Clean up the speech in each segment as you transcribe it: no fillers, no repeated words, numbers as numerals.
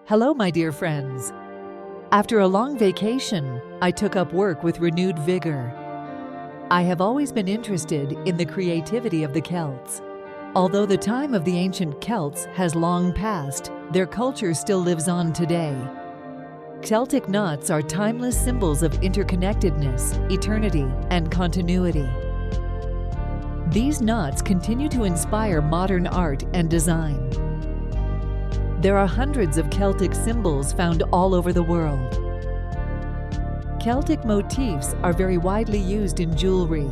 Hello, my dear friends. After a long vacation, I took up work with renewed vigor. I have always been interested in the creativity of the Celts. Although the time of the ancient Celts has long passed, their culture still lives on today. Celtic knots are timeless symbols of interconnectedness, eternity, and continuity. These knots continue to inspire modern art and design. There are hundreds of Celtic symbols found all over the world. Celtic motifs are very widely used in jewelry.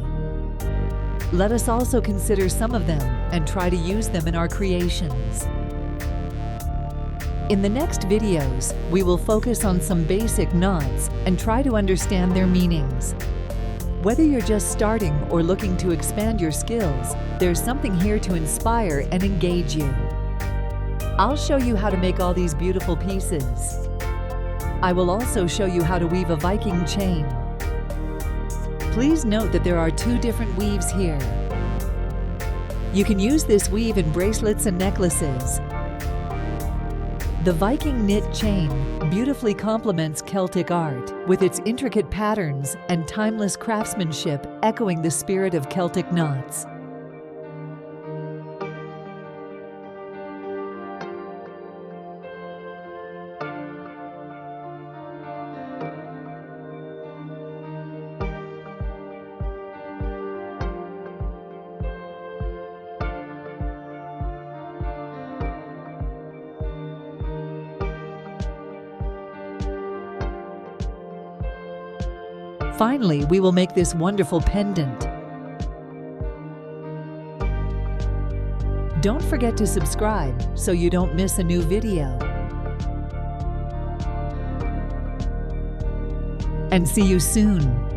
Let us also consider some of them and try to use them in our creations. In the next videos, we will focus on some basic knots and try to understand their meanings. Whether you're just starting or looking to expand your skills, there's something here to inspire and engage you. I'll show you how to make all these beautiful pieces. I will also show you how to weave a Viking chain. Please note that there are two different weaves here. You can use this weave in bracelets and necklaces. The Viking knit chain beautifully complements Celtic art with its intricate patterns and timeless craftsmanship echoing the spirit of Celtic knots. Finally, we will make this wonderful pendant. Don't forget to subscribe so you don't miss a new video. And see you soon.